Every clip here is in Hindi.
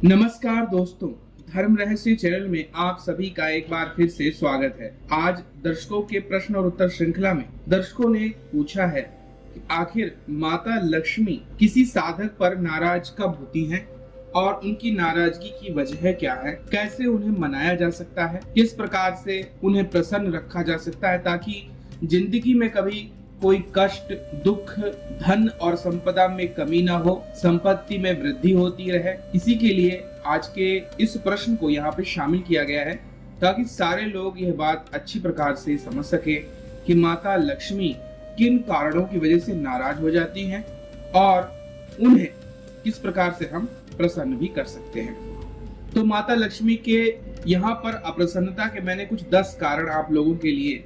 नमस्कार दोस्तों, धर्म रहस्य चैनल में आप सभी का एक बार फिर से स्वागत है। आज दर्शकों के प्रश्न और उत्तर श्रृंखला में दर्शकों ने पूछा है कि आखिर माता लक्ष्मी किसी साधक पर नाराज कब होती हैं और उनकी नाराजगी की वजह क्या है, कैसे उन्हें मनाया जा सकता है, किस प्रकार से उन्हें प्रसन्न रखा जा सकता है ताकि जिंदगी में कभी कोई कष्ट, दुख, धन और संपदा में कमी ना हो, संपत्ति में वृद्धि होती रहे। इसी के लिए आज के इस प्रश्न को यहाँ पे शामिल किया गया है ताकि सारे लोग यह बात अच्छी प्रकार से समझ सके कि माता लक्ष्मी किन कारणों की वजह से नाराज हो जाती हैं और उन्हें किस प्रकार से हम प्रसन्न भी कर सकते हैं। तो माता लक्ष्मी के यहाँ पर अप्रसन्नता के मैंने कुछ 10 कारण आप लोगों के लिए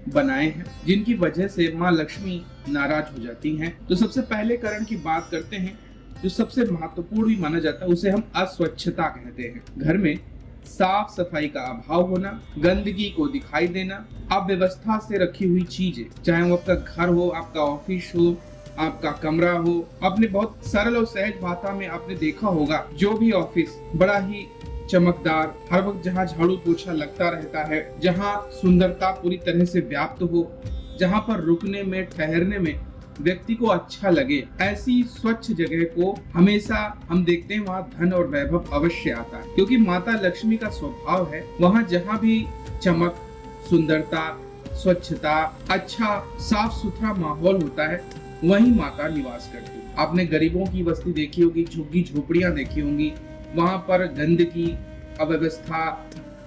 बनाए हैं जिनकी वजह से माँ लक्ष्मी नाराज हो जाती हैं। तो सबसे पहले कारण की बात करते हैं जो सबसे महत्वपूर्ण भी माना जाता है, उसे हम अस्वच्छता कहते हैं। घर में साफ सफाई का अभाव होना, गंदगी को दिखाई देना, अव्यवस्था से रखी हुई चीजें, चाहे वो आपका घर हो, आपका ऑफिस हो, आपका कमरा हो। आपने बहुत सरल और सहज भाषा में आपने देखा होगा जो भी ऑफिस बड़ा ही चमकदार, हर वक्त जहाँ झाड़ू पोछा लगता रहता है, जहाँ सुंदरता पूरी तरह से व्याप्त हो, जहाँ पर रुकने में, ठहरने में व्यक्ति को अच्छा लगे, ऐसी स्वच्छ जगह को हमेशा हम देखते हैं वहाँ धन और वैभव अवश्य आता है। क्योंकि माता लक्ष्मी का स्वभाव है वहाँ जहाँ भी चमक, सुंदरता, स्वच्छता, अच्छा साफ सुथरा माहौल होता है वहीं माता निवास करती है। आपने गरीबों की बस्ती देखी होगी, झुग्गी झोपड़ियां देखी होंगी, वहां पर गंदगी, अव्यवस्था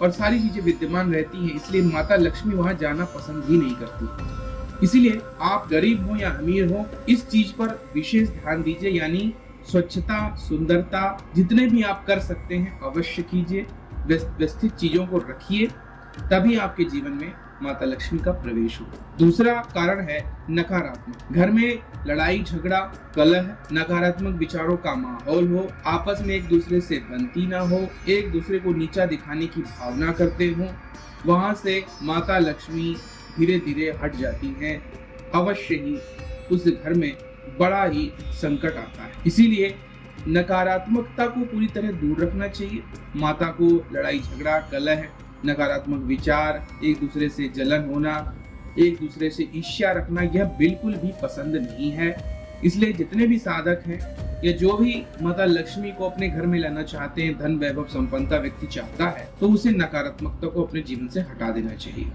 और सारी चीजें विद्यमान रहती हैं, इसलिए माता लक्ष्मी वहां जाना पसंद ही नहीं करती। इसीलिए आप गरीब हो या अमीर हो, इस चीज पर विशेष ध्यान दीजिए, यानी स्वच्छता, सुंदरता जितने भी आप कर सकते हैं अवश्य कीजिए, व्यवस्थित चीजों को रखिए, तभी आपके जीवन में माता लक्ष्मी का प्रवेश हो। दूसरा कारण है नकारात्मक। घर में लड़ाई झगड़ा, कलह, नकारात्मक विचारों का माहौल हो, आपस में एक दूसरे से बनती ना हो, एक दूसरे को नीचा दिखाने की भावना करते हो, वहां से माता लक्ष्मी धीरे धीरे हट जाती हैं। अवश्य ही उस घर में बड़ा ही संकट आता है। इसीलिए नकारात्मकता को पूरी तरह दूर रखना चाहिए। माता को लड़ाई झगड़ा, कलह, नकारात्मक विचार, एक दूसरे से जलन होना, एक दूसरे से ईर्ष्या रखना, यह बिल्कुल भी पसंद नहीं है। इसलिए जितने भी साधक हैं या जो भी माता लक्ष्मी को अपने घर में लाना चाहते हैं, धन वैभव संपन्नता व्यक्ति चाहता है, तो उसे नकारात्मकता को अपने जीवन से हटा देना चाहिए।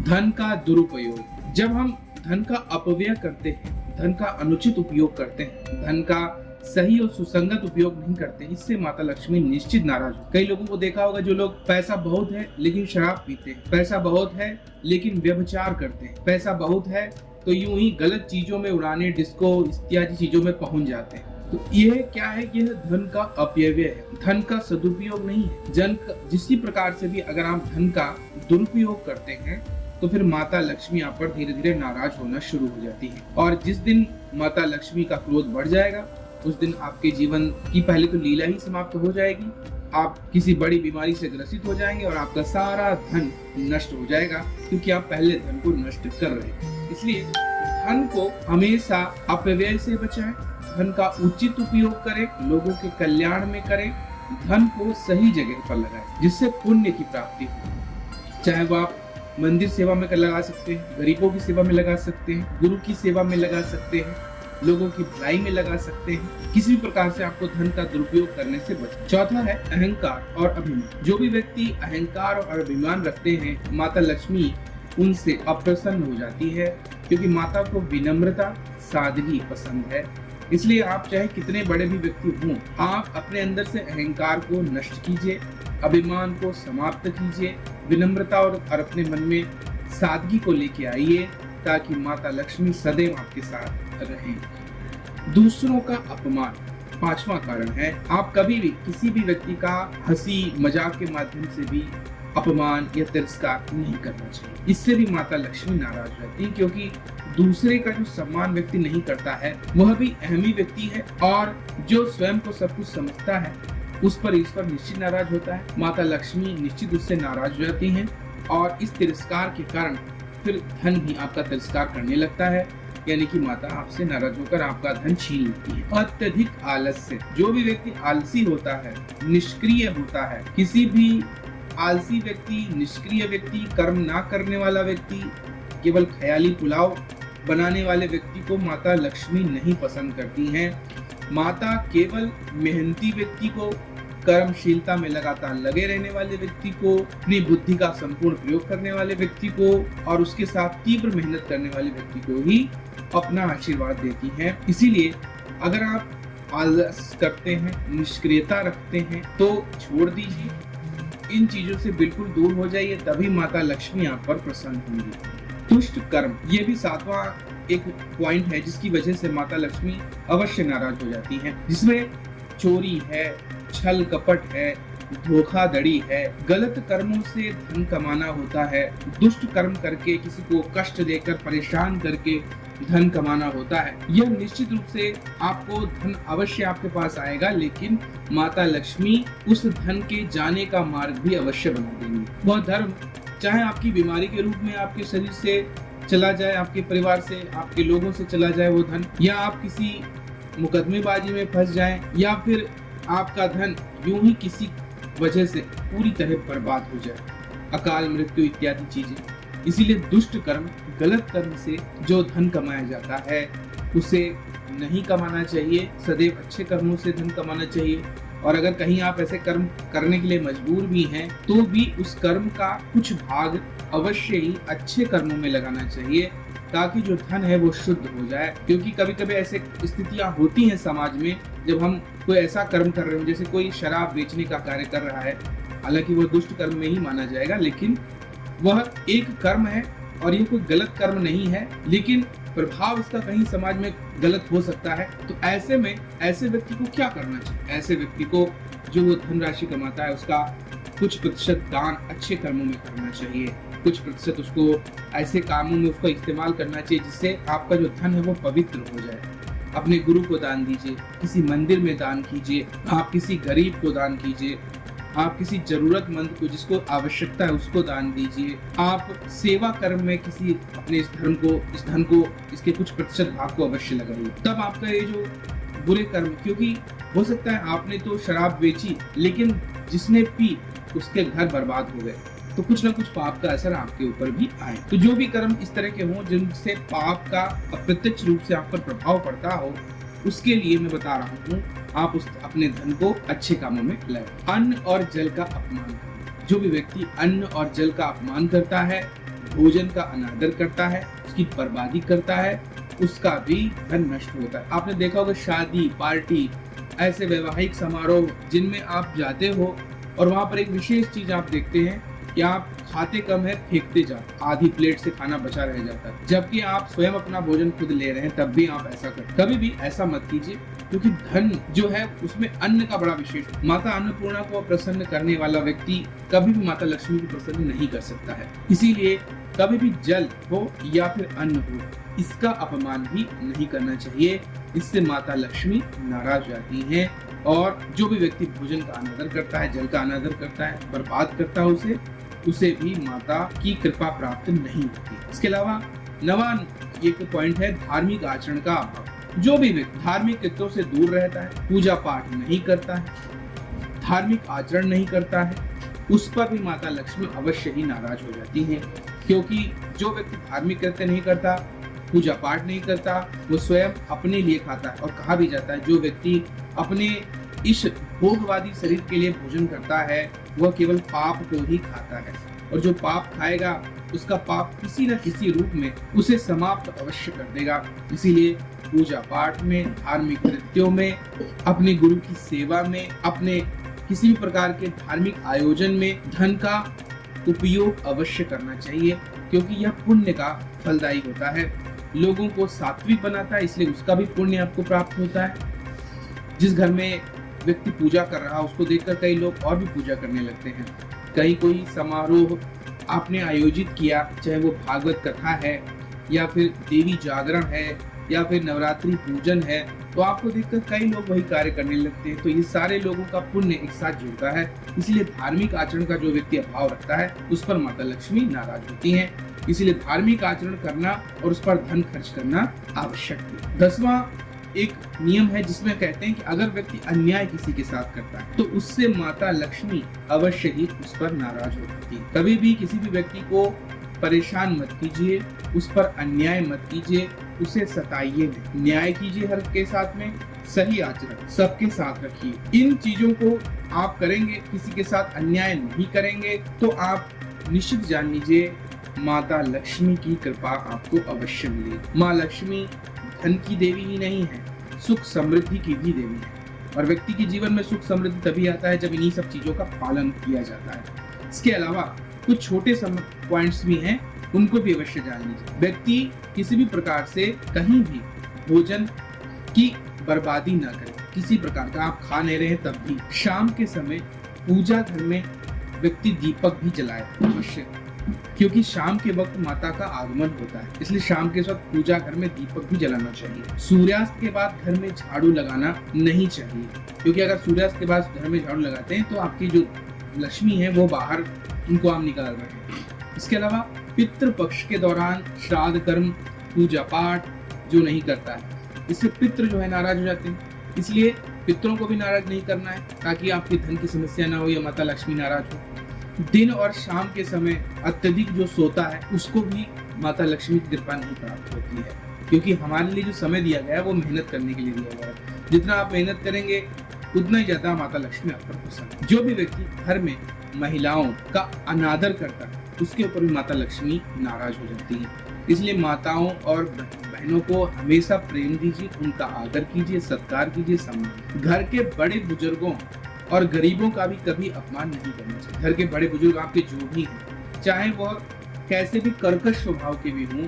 धन का दुरुपयोग। जब हम धन का अपव्यय करते हैं, धन का अनुचित उपयोग करते हैं, धन का सही और सुसंगत उपयोग नहीं करते, इससे माता लक्ष्मी निश्चित नाराज हो। कई लोगों को देखा होगा जो लोग पैसा बहुत है लेकिन शराब पीते हैं, पैसा बहुत है लेकिन व्यभिचार करते हैं, पैसा बहुत है तो यूं ही गलत चीजों में उड़ाने, डिस्को इत्यादि चीजों में पहुंच जाते हैं। तो यह क्या है? यह धन का अपव्यय है, धन का सदुपयोग नहीं है। जन जिस प्रकार से भी अगर आप धन का दुरुपयोग करते हैं तो फिर माता लक्ष्मी आप पर धीरे धीरे नाराज होना शुरू हो जाती है। और जिस दिन माता लक्ष्मी का क्रोध बढ़ जाएगा उस दिन आपके जीवन की पहले तो लीला ही समाप्त हो जाएगी, आप किसी बड़ी बीमारी से ग्रसित हो जाएंगे और आपका सारा धन नष्ट हो जाएगा, क्योंकि आप पहले धन को नष्ट कर रहे हैं। इसलिए धन को हमेशा अपव्यय से बचाएं, धन का उचित उपयोग करें, लोगों के कल्याण में करें, धन को सही जगह पर लगाएं जिससे पुण्य की प्राप्ति हो। चाहे वो आप मंदिर सेवा में लगा सकते हैं, गरीबों की सेवा में लगा सकते हैं, गुरु की सेवा में लगा सकते हैं, लोगों की भलाई में लगा सकते हैं। किसी भी प्रकार से आपको धन का दुरुपयोग करने से बचें। चौथा है अहंकार और अभिमान। जो भी व्यक्ति अहंकार और अभिमान रखते हैं, माता लक्ष्मी उनसे अप्रसन्न हो जाती है, क्योंकि माता को विनम्रता, सादगी पसंद है। इसलिए आप चाहे कितने बड़े भी व्यक्ति हों, आप अपने अंदर से अहंकार को नष्ट कीजिए, अभिमान को समाप्त कीजिए, विनम्रता और अपने मन में सादगी को लेके आइए, ताकि माता लक्ष्मी सदैव आपके साथ रहें। दूसरों का अपमान पांचवा कारण है। आप कभी भी किसी भी व्यक्ति का हंसी मजाक के माध्यम से भी अपमान या तिरस्कार नहीं करना चाहिए। इससे भी माता लक्ष्मी नाराज रहती है, क्योंकि दूसरे का जो सम्मान व्यक्ति नहीं करता है वह भी अहमी व्यक्ति है, और जो स्वयं को सब कुछ समझता है उस पर ईश्वर निश्चित नाराज होता है। माता लक्ष्मी निश्चित उससे नाराज हो जाती हैं और इस तिरस्कार के कारण फिर धन भी आपका तिरस्कार करने लगता है। यानी कि माता आपसे नाराज होकर आपका धन छीन लेती है। अत्यधिक आलस्य, जो भी व्यक्ति आलसी होता है, निष्क्रिय होता है, किसी भी आलसी व्यक्ति, निष्क्रिय व्यक्ति, कर्म ना करने वाला व्यक्ति, केवल ख्याली पुलाव बनाने वाले व्यक्ति को माता लक्ष्मी नहीं पसंद करती हैं। माता केवल मेहनती व्यक्ति को, कर्मशीलता में लगातार लगे रहने वाले व्यक्ति को, अपनी बुद्धि का संपूर्ण प्रयोग करने वाले व्यक्ति को और उसके साथ तीव्र मेहनत करने वाले व्यक्ति को ही अपना आशीर्वाद देती हैं। इसीलिए अगर आप आलस करते हैं, निष्क्रियता रखते हैं तो छोड़ दीजिए, इन चीजों से बिल्कुल दूर हो जाइए, तभी माता लक्ष्मी आप पर प्रसन्न होंगी। दुष्ट कर्म, ये भी 7वां एक पॉइंट है जिसकी वजह से माता लक्ष्मी अवश्य नाराज हो जाती हैं, जिसमें चोरी है, छल कपट है, धोखाधड़ी है, गलत कर्मों से धन कमाना होता है, दुष्ट कर्म करके किसी को कष्ट देकर परेशान करके धन कमाना होता है। यह निश्चित रूप से आपको धन अवश्य आपके पास आएगा, लेकिन माता लक्ष्मी उस धन के जाने का मार्ग भी अवश्य बना देंगी। वह धर्म चाहे आपकी बीमारी के रूप में आपके शरीर से चला जाए, आपके परिवार से, आपके लोगों से चला जाए वो धन, या आप किसी मुकदमेबाजी में फंस जाएं, या फिर आपका धन यूं ही किसी वजह से पूरी तरह बर्बाद हो जाए, अकाल मृत्यु इत्यादि चीजें। इसीलिए दुष्ट कर्म, गलत कर्म से जो धन कमाया जाता है उसे नहीं कमाना चाहिए, सदैव अच्छे कर्मों से धन कमाना चाहिए। और अगर कहीं आप ऐसे कर्म करने के लिए मजबूर भी हैं तो भी उस कर्म का कुछ भाग अवश्य ही अच्छे कर्मों में लगाना चाहिए, ताकि जो धन है वो शुद्ध हो जाए। क्योंकि कभी कभी ऐसे स्थितियां होती हैं समाज में, जब हम कोई ऐसा कर्म कर रहे हो, जैसे कोई शराब बेचने का कार्य कर रहा है, हालांकि वो दुष्ट कर्म में ही माना जाएगा, लेकिन वह एक कर्म है और ये कोई गलत कर्म नहीं है, लेकिन प्रभाव इसका कहीं समाज में गलत हो सकता है। तो ऐसे में ऐसे व्यक्ति को क्या करना चाहिए? ऐसे व्यक्ति को जो वो धनराशि कमाता है उसका कुछ प्रतिशत दान अच्छे कर्मों में करना चाहिए, कुछ प्रतिशत उसको ऐसे कामों में उसका इस्तेमाल करना चाहिए जिससे आपका जो धन है वो पवित्र हो जाए। अपने गुरु को दान दीजिए, किसी मंदिर में दान कीजिए, आप किसी गरीब को दान कीजिए, आप किसी जरूरतमंद को जिसको आवश्यकता है उसको दान दीजिए, आप सेवा कर्म में किसी अपने इस धन को इसके कुछ प्रतिशत भाग को अवश्य लगाइए। तब आपका ये जो बुरे कर्म, क्योंकि हो सकता है आपने तो शराब बेची लेकिन जिसने पी उसके घर बर्बाद हो गए, तो कुछ ना कुछ पाप का असर आपके ऊपर भी आए। तो जो भी कर्म इस तरह के हों जिनसे पाप का अप्रत्यक्ष रूप से आप पर प्रभाव पड़ता हो, उसके लिए मैं बता रहा हूँ आप उस अपने धन को अच्छे कामों में लगाएं। अन्न और जल का अपमान, जो भी व्यक्ति अन्न और जल का अपमान करता है, भोजन का अनादर करता है, उसकी बर्बादी करता है, उसका भी धन नष्ट होता है। आपने देखा होगा शादी, पार्टी, ऐसे वैवाहिक समारोह जिनमें आप जाते हो और वहां पर एक विशेष चीज आप देखते हैं कि आप खाते कम है, फेंकते जाते, आधी प्लेट से खाना बचा रह जाता है, जबकि आप स्वयं अपना भोजन खुद ले रहे हैं, तब भी आप ऐसा करते। कभी भी ऐसा मत कीजिए, क्योंकि धन जो है उसमें अन्न का बड़ा विशेष। माता अन्नपूर्णा को प्रसन्न करने वाला व्यक्ति कभी भी माता लक्ष्मी को प्रसन्न नहीं कर सकता है। इसीलिए कभी भी जल हो या फिर अन्न हो, इसका अपमान भी नहीं करना चाहिए, इससे माता लक्ष्मी नाराज जाती हैं। और जो भी व्यक्ति भोजन का अनादर करता है, जल का अनादर करता है, बर्बाद करता है उसे भी माता की कृपा प्राप्त नहीं होती। इसके अलावा 9वां एक पॉइंट है धार्मिक आचरण का अभाव। जो भी व्यक्ति धार्मिक कृत्यों से दूर रहता है, पूजा पाठ नहीं करता है, धार्मिक आचरण नहीं करता है, उस पर भी माता लक्ष्मी अवश्य ही नाराज हो जाती हैं। क्योंकि जो व्यक्ति धार्मिक कृत्य नहीं करता, पूजा पाठ नहीं करता, वो स्वयं अपने लिए खाता है। और कहा भी जाता है जो व्यक्ति अपने इस भोगवादी शरीर के लिए भोजन करता है वह केवल पाप को ही खाता है, और जो पाप खाएगा उसका पाप किसी न किसी रूप में उसे समाप्त अवश्य कर देगा। इसीलिए पूजा पाठ में, धार्मिक कृत्यों में, अपने गुरु की सेवा में, अपने किसी भी प्रकार के धार्मिक आयोजन में धन का उपयोग अवश्य करना चाहिए, क्योंकि यह पुण्य का फलदायी होता है, लोगों को सात्विक बनाता है, इसलिए उसका भी पुण्य आपको प्राप्त होता है। जिस घर में व्यक्ति पूजा कर रहा है उसको देखकर कई लोग और भी पूजा करने लगते हैं। कहीं कोई समारोह आपने आयोजित किया, चाहे वो भागवत कथा है या फिर देवी जागरण है या फिर नवरात्रि पूजन है, तो आपको देखकर कई लोग वही कार्य करने लगते हैं। तो ये सारे लोगों का पुण्य एक साथ जुड़ता है। इसलिए धार्मिक आचरण का जो व्यक्ति अभाव रखता है उस पर माता लक्ष्मी नाराज होती हैं। इसलिए धार्मिक आचरण करना और उस पर धन खर्च करना आवश्यक है। 10वां एक नियम है जिसमें कहते हैं कि अगर व्यक्ति अन्याय किसी के साथ करता है तो उससे माता लक्ष्मी अवश्य ही उस पर नाराज हो जाती है। कभी भी किसी भी व्यक्ति को परेशान मत कीजिए, उस पर अन्याय मत कीजिए, उसे सताइए नहीं, न्याय कीजिए हर के साथ में, सही आचरण सबके साथ रखिए। इन चीजों को आप करेंगे, किसी के साथ अन्याय नहीं करेंगे, तो आप निश्चित जान लीजिए माता लक्ष्मी की कृपा आपको अवश्य मिलेगी। माँ लक्ष्मी धन की देवी ही नहीं है, सुख समृद्धि की भी देवी है और व्यक्ति के जीवन में सुख समृद्धि तभी आता है जब इन्हीं सब चीजों का पालन किया जाता है। इसके अलावा कुछ छोटे पॉइंट्स भी हैं, उनको भी अवश्य जान लीजिए। व्यक्ति किसी भी प्रकार से कहीं भी भोजन की बर्बादी ना करे, किसी प्रकार का आप खा नहीं रहे तब भी शाम के समय पूजा घर में व्यक्ति दीपक भी जलाए अवश्य, क्योंकि शाम के वक्त माता का आगमन होता है, इसलिए शाम के वक्त पूजा घर में दीपक भी जलाना चाहिए। सूर्यास्त के बाद घर में झाड़ू लगाना नहीं चाहिए, क्योंकि अगर सूर्यास्त के बाद घर में झाड़ू लगाते हैं तो आपकी जो लक्ष्मी है वो बाहर, उनको आप निकाल रहे हैं। इसके अलावा पितृ पक्ष के दौरान श्राद्ध कर्म पूजा पाठ जो नहीं करता है, इससे पितृ जो है नाराज हो जाते हैं, इसलिए पितरों को भी नाराज नहीं करना है ताकि आपकी धन की समस्या ना हो या माता लक्ष्मी नाराज हो। दिन और शाम के समय अत्यधिक जो सोता है उसको भी माता लक्ष्मी की कृपा नहीं प्राप्त होती है, क्योंकि हमारे लिए जो समय दिया गया है वो मेहनत करने के लिए दिया गया है। जितना आप मेहनत करेंगे उतना ही ज्यादा माता लक्ष्मी आप पर प्रसन्न है। जो भी व्यक्ति घर में महिलाओं का अनादर करता है उसके ऊपर भी माता लक्ष्मी नाराज हो जाती है। इसलिए माताओं और बहनों को हमेशा प्रेम दीजिए, उनका आदर कीजिए, सत्कार कीजिए, सम्मान। घर के बड़े बुजुर्गों और गरीबों का भी कभी अपमान नहीं करना चाहिए। घर के बड़े बुजुर्ग आपके जो भी हैं, चाहे वह कैसे भी कर्कश स्वभाव के भी हों,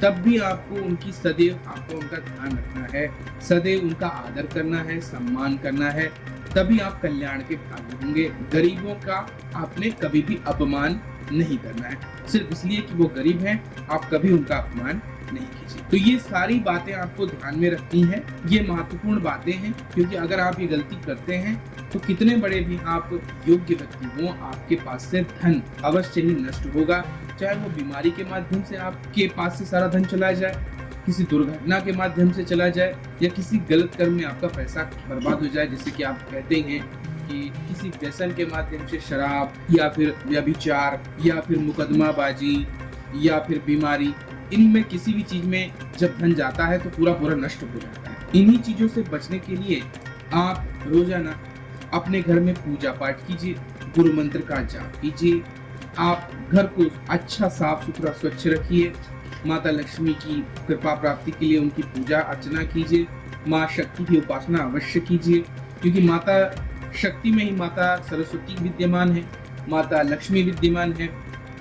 तब भी आपको उनकी सदैव आपको उनका ध्यान रखना है, सदैव उनका आदर करना है, सम्मान करना है, तभी आप कल्याण के भागी होंगे। गरीबों का आपने कभी भी अपमान नहीं करना है, सिर्फ इसलिए कि वो गरीब हैं आप कभी उनका अपमान नहीं कीजिए। तो ये सारी बातें आपको ध्यान में रखनी है, ये महत्वपूर्ण बातें हैं, क्योंकि अगर आप ये गलती करते हैं तो कितने बड़े भी आप योग्य व्यक्ति हों, आपके पास से धन अवश्य ही नष्ट होगा। चाहे वो बीमारी के माध्यम से आपके पास से सारा धन चला जाए, किसी दुर्घटना के माध्यम से चला जाए, या किसी गलत कर्म में आपका पैसा बर्बाद हो जाए, जैसे कि आप कहते हैं कि किसी व्यसन के माध्यम से शराब या फिर व्यभिचार या फिर मुकदमाबाजी या फिर बीमारी, इनमें किसी भी चीज में जब धन जाता है तो पूरा नष्ट हो जाता है। इन्हीं चीजों से बचने के लिए आप रोजाना अपने घर में पूजा पाठ कीजिए, गुरु मंत्र का जाप कीजिए, आप घर को अच्छा साफ सुथरा स्वच्छ रखिए, माता लक्ष्मी की कृपा प्राप्ति के लिए उनकी पूजा अर्चना कीजिए, माँ शक्ति की उपासना अवश्य कीजिए, क्योंकि माता शक्ति में ही माता सरस्वती विद्यमान है, माता लक्ष्मी विद्यमान है,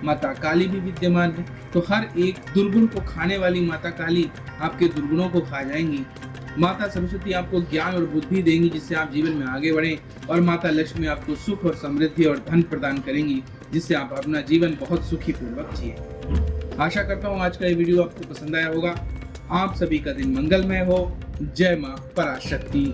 माता काली भी विद्यमान है। तो हर एक दुर्गुण को खाने वाली माता काली आपके दुर्गुणों को खा जाएंगी। माता सरस्वती आपको ज्ञान और बुद्धि देंगी जिससे आप जीवन में आगे बढ़ें, और माता लक्ष्मी आपको सुख और समृद्धि और धन प्रदान करेंगी जिससे आप अपना जीवन बहुत सुखी पूर्वक जिए। आशा करता हूँ आज का ये वीडियो आपको पसंद आया होगा। आप सभी का दिन मंगलमय हो। जय माँ पराशक्ति।